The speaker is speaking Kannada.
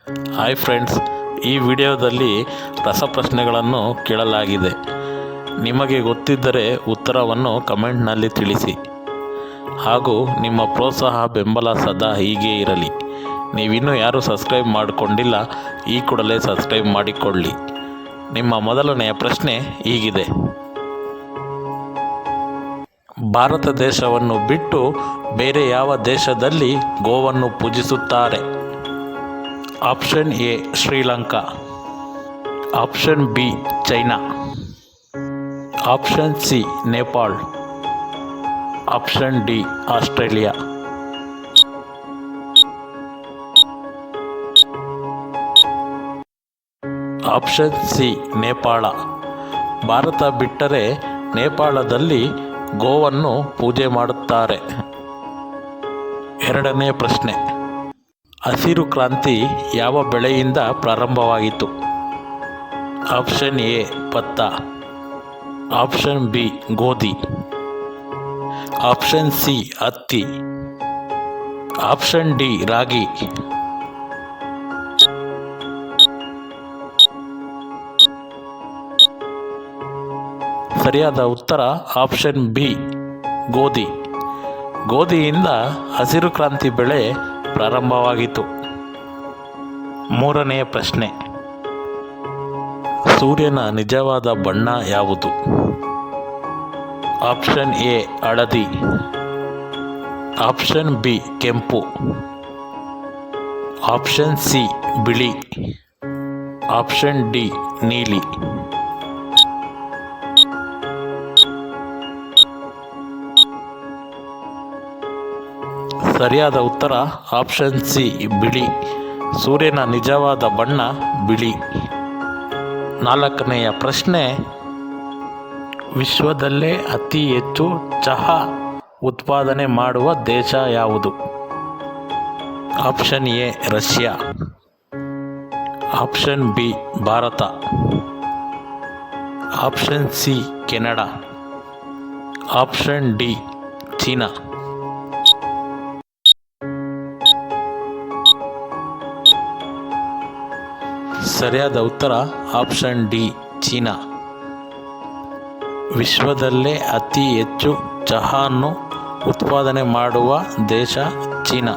ಹಾಯ್ ಫ್ರೆಂಡ್ಸ್, ಈ ವಿಡಿಯೋದಲ್ಲಿ ರಸಪ್ರಶ್ನೆಗಳನ್ನು ಕೇಳಲಾಗಿದೆ. ನಿಮಗೆ ಗೊತ್ತಿದ್ದರೆ ಉತ್ತರವನ್ನು ಕಮೆಂಟ್ನಲ್ಲಿ ತಿಳಿಸಿ. ಹಾಗೂ ನಿಮ್ಮ ಪ್ರೋತ್ಸಾಹ ಬೆಂಬಲ ಸದಾ ಹೀಗೆ ಇರಲಿ. ನೀವಿನ್ನೂ ಯಾರು ಸಬ್ಸ್ಕ್ರೈಬ್ ಮಾಡಿಕೊಂಡಿಲ್ಲ, ಈ ಕೂಡಲೇ ಸಬ್ಸ್ಕ್ರೈಬ್ ಮಾಡಿಕೊಳ್ಳಿ. ನಿಮ್ಮ ಮೊದಲನೆಯ ಪ್ರಶ್ನೆ ಹೀಗಿದೆ: ಭಾರತ ದೇಶವನ್ನು ಬಿಟ್ಟು ಬೇರೆ ಯಾವ ದೇಶದಲ್ಲಿ ಗೋವನ್ನು ಪೂಜಿಸುತ್ತಾರೆ? Option A Sri Lanka, option B China, option C Nepal, option D Australia. Option C Nepal. Bharat ಬಿಟ್ಟರೆ ನೇಪಾಳದಲ್ಲಿ ಗೋವನ್ನು ಪೂಜೆ ಮಾಡುತ್ತಾರೆ. ಎರಡನೇ ಪ್ರಶ್ನೆ: ಹಸಿರು ಕ್ರಾಂತಿ ಯಾವ ಬೆಳೆಯಿಂದ ಪ್ರಾರಂಭವಾಯಿತು? ಆಪ್ಷನ್ ಎ ಭತ್ತ, ಆಪ್ಷನ್ ಬಿ ಗೋಧಿ, ಆಪ್ಷನ್ ಸಿ ಹತ್ತಿ, ಆಪ್ಷನ್ ಡಿ ರಾಗಿ. ಸರಿಯಾದ ಉತ್ತರ ಆಪ್ಷನ್ ಬಿ ಗೋಧಿ. ಗೋಧಿಯಿಂದ ಹಸಿರು ಕ್ರಾಂತಿ ಬೆಳೆ ಪ್ರಾರಂಭವಾಗಿತು. ಮೂರನೆಯ ಪ್ರಶ್ನೆ: ಸೂರ್ಯನ ನಿಜವಾದ ಬಣ್ಣ ಯಾವುದು? ಆಪ್ಷನ್ ಎ ಹಳದಿ, ಆಪ್ಷನ್ ಬಿ ಕೆಂಪು, ಆಪ್ಷನ್ ಸಿ ಬಿಳಿ, ಆಪ್ಷನ್ ಡಿ ನೀಲಿ. ಸರಿಯಾದ ಉತ್ತರ ಆಪ್ಷನ್ ಸಿ ಬಿಳಿ. ಸೂರ್ಯನ ನಿಜವಾದ ಬಣ್ಣ ಬಿಳಿ. ನಾಲ್ಕನೆಯ ಪ್ರಶ್ನೆ: ವಿಶ್ವದಲ್ಲೇ ಅತಿ ಹೆಚ್ಚು ಚಹಾ ಉತ್ಪಾದನೆ ಮಾಡುವ ದೇಶ ಯಾವುದು? Option A Russia, option B Bharat, option C Canada, option D China. ಸರಿಯಾದ ಉತ್ತರ ಆಪ್ಷನ್ ಡಿ ಚೀನಾ. ವಿಶ್ವದಲ್ಲೇ ಅತಿ ಹೆಚ್ಚು ಚಹಾವನ್ನು ಉತ್ಪಾದನೆ ಮಾಡುವ ದೇಶ ಚೀನಾ.